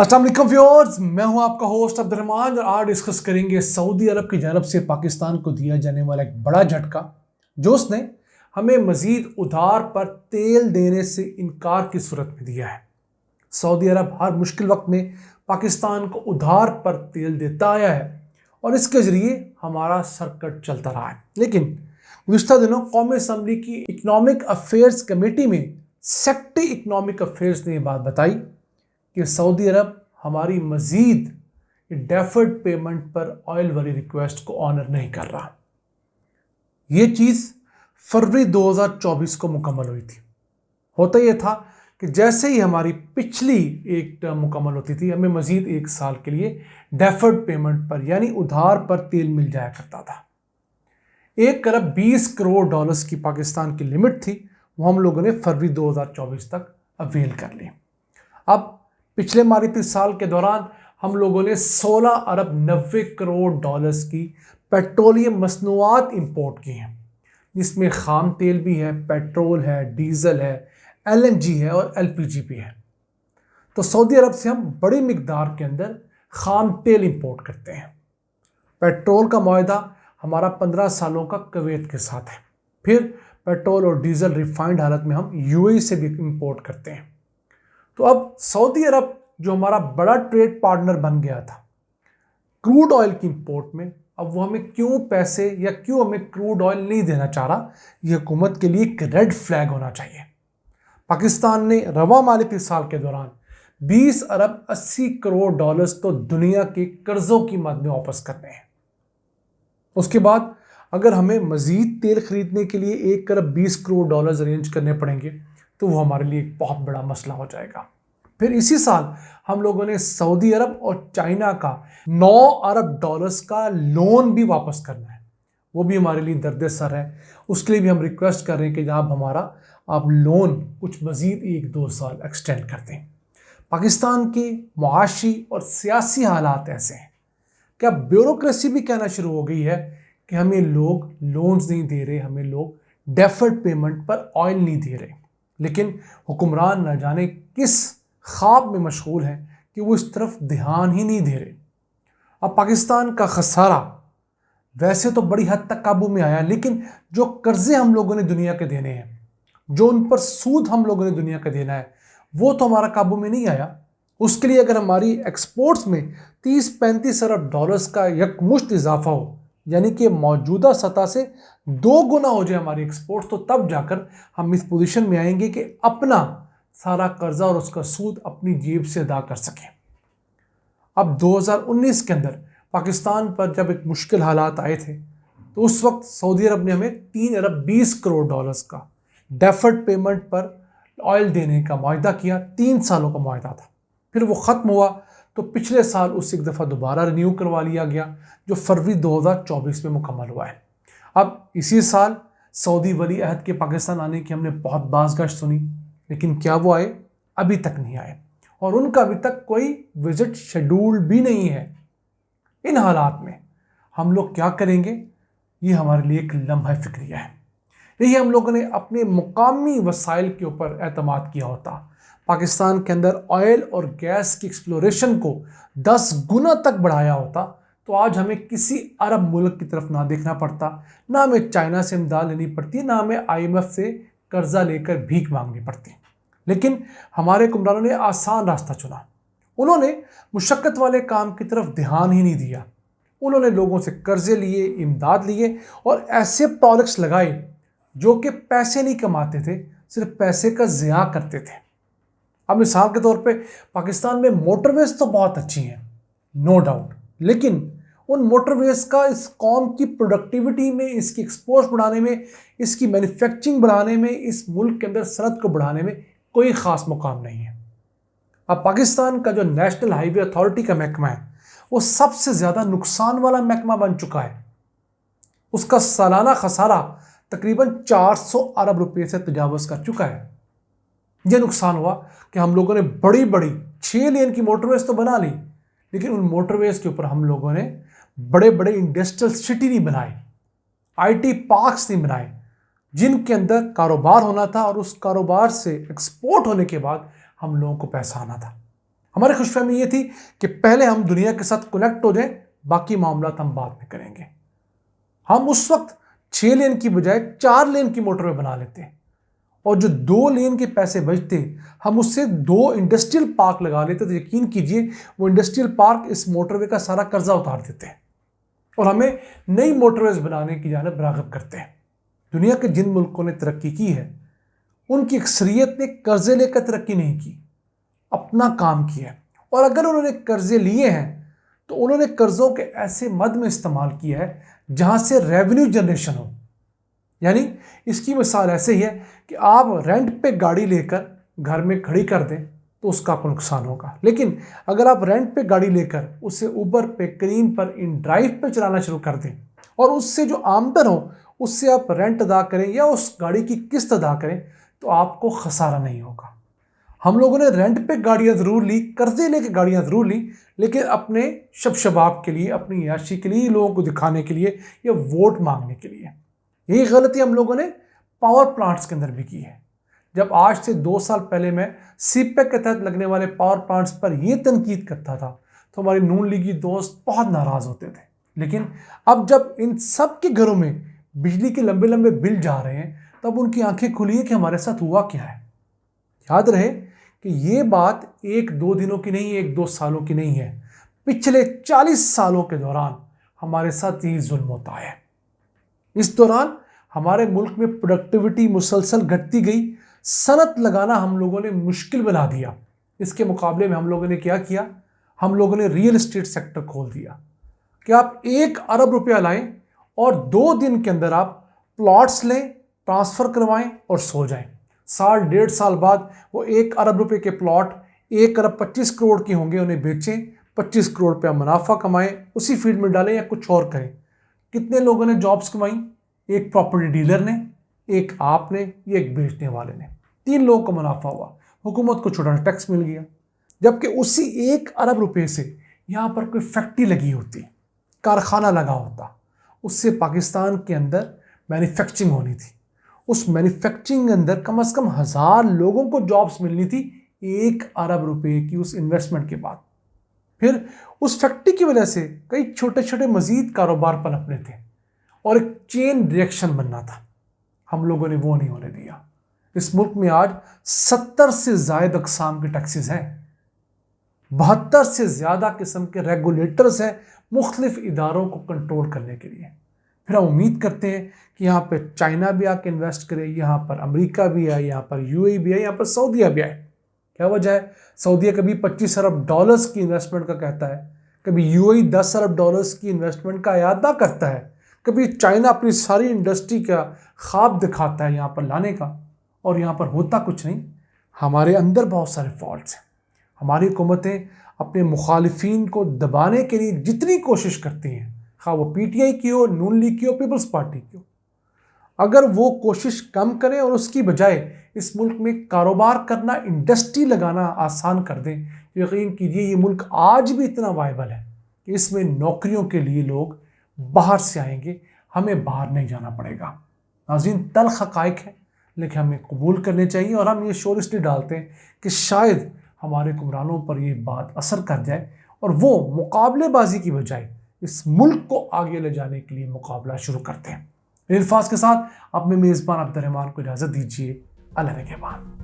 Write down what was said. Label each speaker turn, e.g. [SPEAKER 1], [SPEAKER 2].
[SPEAKER 1] अस्सलाम वालेकुम व्यूअर्स, मैं हूं आपका होस्ट अब्दुर्रहमान और आज डिस्कस करेंगे सऊदी अरब की जानब से पाकिस्तान को दिया जाने वाला एक बड़ा झटका जो उसने हमें मज़ीद उधार पर तेल देने से इनकार की सूरत में दिया है। सऊदी अरब हर मुश्किल वक्त में पाकिस्तान को उधार पर तेल देता आया है और इसके ज़रिए हमारा सर्कट चलता रहा है। लेकिन गुज़िश्ता दिनों कौमी असम्बली की इकनॉमिक अफेयर्स कमेटी में सेक्रेटरी इकनॉमिक अफेयर्स ने ये बात बताई कि सऊदी अरब हमारी मज़ीद डेफर्ड पेमेंट पर ऑयल वाली रिक्वेस्ट को ऑनर नहीं कर रहा। ये चीज़ फरवरी 2024 को मुकम्मल हुई थी। होता ये था कि जैसे ही हमारी पिछली एक टर्म मुकम्मल होती थी, हमें मज़ीद एक साल के लिए डेफर्ड पेमेंट पर यानी उधार पर तेल मिल जाया करता था। 1 अरब 20 करोड़ डॉलर्स की पाकिस्तान की लिमिट थी, वो हम लोगों ने फरवरी 2024 तक अवेल कर ली। अब पिछले मालीती साल के दौरान हम लोगों ने 16 अरब 90 करोड़ डॉलर्स की पेट्रोलियम मसनूआत इंपोर्ट की हैं, जिसमें ख़ाम तेल भी है, पेट्रोल है, डीज़ल है, LNG है और LPG भी है। तो सऊदी अरब से हम बड़ी मिकदार के अंदर ख़ाम तेल इंपोर्ट करते हैं। पेट्रोल का मुआहदा हमारा 15 सालों का कुवैत के साथ है। फिर पेट्रोल और डीज़ल रिफाइंड हालत में हम UAE से भी इंपोर्ट करते हैं। तो अब सऊदी अरब जो हमारा बड़ा ट्रेड पार्टनर बन गया था क्रूड ऑयल की इंपोर्ट में, अब वो हमें क्यों पैसे या क्यों हमें क्रूड ऑयल नहीं देना चाह रहा, ये हुकूमत के लिए एक रेड फ्लैग होना चाहिए। पाकिस्तान ने रवा मालीती साल के दौरान 20 अरब 80 करोड़ डॉलर्स तो दुनिया के कर्जों की मद में वापस करने हैं। उसके बाद अगर हमें मज़ीद तेल खरीदने के लिए 1 अरब 20 करोड़ डॉलर्स अरेंज करने पड़ेंगे तो वो हमारे लिए एक बहुत बड़ा मसला हो जाएगा। फिर इसी साल हम लोगों ने सऊदी अरब और चाइना का 9 अरब डॉलर्स का लोन भी वापस करना है। वो भी हमारे लिए दर्द सर है। उसके लिए भी हम रिक्वेस्ट कर रहे हैं कि जनाब हमारा आप लोन कुछ मज़ीद 1-2 साल एक्सटेंड कर दें। पाकिस्तान के मुआशी और सियासी हालात ऐसे हैं कि अब ब्यूरोक्रेसी भी कहना शुरू हो गई है कि हमें लोग लोन्स नहीं दे रहे, हमें लोग डेफर्ड पेमेंट पर ऑयल नहीं दे रहे। लेकिन हुक्मरान न जाने किस ख्वाब में मशगूल हैं कि वो इस तरफ ध्यान ही नहीं दे रहे। अब पाकिस्तान का खसारा वैसे तो बड़ी हद तक काबू में आया, लेकिन जो कर्जे हम लोगों ने दुनिया के देने हैं, जो उन पर सूद हम लोगों ने दुनिया का देना है, वो तो हमारा काबू में नहीं आया। उसके लिए अगर हमारी एक्सपोर्ट्स में 30-35 अरब डॉलर्स का यकमुश्त इजाफा हो, यानी कि मौजूदा सतह से 2 गुना हो जाए हमारी एक्सपोर्ट, तो तब जाकर हम इस पोजीशन में आएंगे कि अपना सारा कर्जा और उसका सूद अपनी जेब से अदा कर सकें। अब 2019 के अंदर पाकिस्तान पर जब एक मुश्किल हालात आए थे तो उस वक्त सऊदी अरब ने हमें 3 अरब 20 करोड़ डॉलर्स का डेफर्ड पेमेंट पर ऑयल देने का मुआहदा किया। 3 सालों का मुआहदा था। फिर वो ख़त्म हुआ तो पिछले साल उससे एक दफ़ा दोबारा रिन्यू करवा लिया गया, जो फरवरी 2024 में मुकम्मल हुआ है। अब इसी साल सऊदी वली अहद के पाकिस्तान आने की हमने बहुत बाज़गश्त सुनी, लेकिन क्या वो आए? अभी तक नहीं आए और उनका अभी तक कोई विज़िट शेड्यूल भी नहीं है। इन हालात में हम लोग क्या करेंगे, ये हमारे लिए एक लम्हा फ़िक्रिया है। यही हम लोगों ने अपने मुकामी वसाइल के ऊपर एतमाद किया होता, पाकिस्तान के अंदर ऑयल और गैस की एक्सप्लोरेशन को 10 गुना तक बढ़ाया होता, तो आज हमें किसी अरब मुल्क की तरफ ना देखना पड़ता, ना हमें चाइना से इमदाद लेनी पड़ती, ना हमें IMF से कर्जा लेकर भीख मांगनी पड़ती। लेकिन हमारे हुक्मरानों ने आसान रास्ता चुना। उन्होंने मुशक्क़त वाले काम की तरफ ध्यान ही नहीं दिया। उन्होंने लोगों से कर्जे लिए, इमदाद लिए और ऐसे प्रोडक्ट्स लगाए जो कि पैसे नहीं कमाते थे, सिर्फ पैसे का ज़िया करते थे। अब मिसाल के तौर पे पाकिस्तान में मोटरवेज तो बहुत अच्छी हैं, नो डाउट, लेकिन उन मोटरवेज का इस कौम की प्रोडक्टिविटी में, इसकी एक्सपोर्ट बढ़ाने में, इसकी मैन्युफैक्चरिंग बढ़ाने में, इस मुल्क के अंदर सनत को बढ़ाने में कोई ख़ास मुकाम नहीं है। अब पाकिस्तान का जो नेशनल हाईवे अथॉरिटी का महकमा है, वो सबसे ज़्यादा नुकसान वाला महकमा बन चुका है। उसका सालाना खसारा तकरीबन 400 अरब रुपये से तजावज़ कर चुका है। यह नुकसान हुआ कि हम लोगों ने बड़ी बड़ी 6 लेन की मोटरवेज तो बना ली, लेकिन उन मोटरवेज के ऊपर हम लोगों ने बड़े बड़े इंडस्ट्रियल सिटी नहीं बनाए, IT पार्क्स नहीं बनाए, जिनके अंदर कारोबार होना था और उस कारोबार से एक्सपोर्ट होने के बाद हम लोगों को पैसा आना था। ہماری خوش فہمی یہ تھی کہ پہلے ہم دنیا کے ساتھ کنیکٹ ہو جائیں، باقی معاملات ہم بعد میں کریں گے۔ ہم اس وقت 6 لین کی بجائے 4 لین کی موٹر وے بنا لیتے، اور جو 2 لین کے پیسے بچتے ہم اس سے 2 انڈسٹریل پارک لگا لیتے، تو یقین کیجئے وہ انڈسٹریل پارک اس موٹر وے کا سارا قرضہ اتار دیتے اور ہمیں نئی موٹر ویز بنانے کی جانب راغب کرتے ہیں۔ دنیا کے جن ملکوں نے ترقی کی ہے ان کی اکثریت نے قرضے لے کر ترقی نہیں کی، اپنا کام کیا ہے، اور اگر انہوں نے قرضے لیے ہیں تو انہوں نے قرضوں کے ایسے مد میں استعمال کیا ہے جہاں سے ریونیو جنریشن ہو۔ یعنی اس کی مثال ایسے ہی ہے کہ آپ رینٹ پہ گاڑی لے کر گھر میں کھڑی کر دیں تو اس کا آپ کو نقصان ہوگا، لیکن اگر آپ رینٹ پہ گاڑی لے کر اسے اوبر پہ، کریم پر، ان ڈرائیو پہ چلانا شروع کر دیں اور اس سے جو آمدن ہو اس سے آپ رینٹ ادا کریں یا اس گاڑی کی قسط ادا کریں تو آپ کو خسارہ نہیں ہوگا۔ ہم لوگوں نے رینٹ پہ گاڑیاں ضرور لی، قرضے لے کے گاڑیاں ضرور لی، لیکن اپنے شباب کے لیے، اپنی عیاشی کے لیے، لوگوں کو دکھانے کے لیے یا ووٹ مانگنے کے لیے۔ یہی غلطی ہم لوگوں نے پاور پلانٹس کے اندر بھی کی ہے۔ جب آج سے 2 سال پہلے میں سی پیک کے تحت لگنے والے پاور پلانٹس پر یہ تنقید کرتا تھا تو ہماری نون لیگی دوست بہت ناراض ہوتے تھے، لیکن اب جب ان سب کے گھروں میں بجلی کے لمبے لمبے بل جا رہے ہیں تب ان کی آنکھیں کھلی ہیں کہ ہمارے ساتھ ہوا کیا ہے۔ یاد رہے کہ یہ بات 1-2 دنوں کی نہیں، 1-2 سالوں کی نہیں ہے، پچھلے 40 سالوں کے دوران ہمارے ساتھ یہ ظلم ہوتا ہے۔ اس دوران ہمارے ملک میں پروڈکٹیوٹی مسلسل گھٹتی گئی، صنعت لگانا ہم لوگوں نے مشکل بنا دیا۔ اس کے مقابلے میں ہم لوگوں نے کیا کیا؟ ہم لوگوں نے ریئل اسٹیٹ سیکٹر کھول دیا کہ آپ 1 ارب روپیہ لائیں اور 2 دن کے اندر آپ پلاٹس لیں، ٹرانسفر کروائیں اور سو جائیں۔ 1.5 سال بعد وہ 1 ارب روپے کے پلاٹ 1 ارب 25 کروڑ کے ہوں گے، انہیں بیچیں، 25 کروڑ روپیہ منافع کمائیں، اسی فیلڈ میں ڈالیں یا کچھ اور کریں۔ کتنے لوگوں نے جابز کمائیں؟ ایک پراپرٹی ڈیلر نے، ایک آپ نے، یا ایک بیچنے والے نے۔ 3 لوگوں کو منافع ہوا، حکومت کو چھوٹا سا ٹیکس مل گیا۔ جبکہ اسی 1 ارب روپے سے یہاں پر کوئی فیکٹری لگی ہوتی، کارخانہ لگا ہوتا، اس سے پاکستان کے اندر مینوفیکچرنگ ہونی تھی، اس مینوفیکچرنگ اندر کم از کم 1000 لوگوں کو جابز ملنی تھی 1 ارب روپے کی اس انویسٹمنٹ کے بعد۔ پھر اس فیکٹری کی وجہ سے کئی چھوٹے چھوٹے مزید کاروبار پنپنے تھے اور ایک چین ریئیکشن بننا تھا، ہم لوگوں نے وہ نہیں ہونے دیا۔ اس ملک میں آج 70 سے زائد اقسام کے ٹیکسز ہیں، 72 سے زیادہ قسم کے ریگولیٹرز ہیں مختلف اداروں کو کنٹرول کرنے کے لیے۔ پھر ہم امید کرتے ہیں کہ یہاں پر چائنا بھی آ کے انویسٹ کرے، یہاں پر امریکہ بھی آئے، یہاں پر UAE بھی آئے، یہاں پر سعودیہ بھی آئے۔ کیا وجہ ہے؟ سعودیہ کبھی 25 ارب ڈالرز کی انویسٹمنٹ کا کہتا ہے، کبھی UAE 10 ارب ڈالرز کی انویسٹمنٹ کا اعادہ کرتا ہے، کبھی چائنا اپنی ساری انڈسٹری کا خواب دکھاتا ہے یہاں پر لانے کا، اور یہاں پر ہوتا کچھ نہیں۔ ہمارے اندر بہت سارے فالٹس ہیں۔ ہماری حکومتیں اپنے مخالفین کو دبانے کے لیے جتنی کوشش کرتی ہیں، خواہ وہ PTI کی ہو، نون لیگ کی ہو، پیپلز پارٹی کی ہو، اگر وہ کوشش کم کریں اور اس کی بجائے اس ملک میں کاروبار کرنا، انڈسٹری لگانا آسان کر دیں، تو یقین کیجیے یہ ملک آج بھی اتنا وائبل ہے کہ اس میں نوکریوں کے لیے لوگ باہر سے آئیں گے، ہمیں باہر نہیں جانا پڑے گا۔ ناظرین، تلخ حقائق ہے لیکن ہمیں قبول کرنے چاہیے، اور ہم یہ شور اس لیے ڈالتے ہیں کہ شاید ہمارے حکمرانوں پر یہ بات اثر کر جائے اور وہ مقابلے بازی کی بجائے اس ملک کو آگے لے جانے کے لیے مقابلہ شروع کرتے ہیں۔ ان الفاظ کے ساتھ اپنے میزبان عبد الرحمان کو اجازت دیجیے۔ اللہ نگہبان۔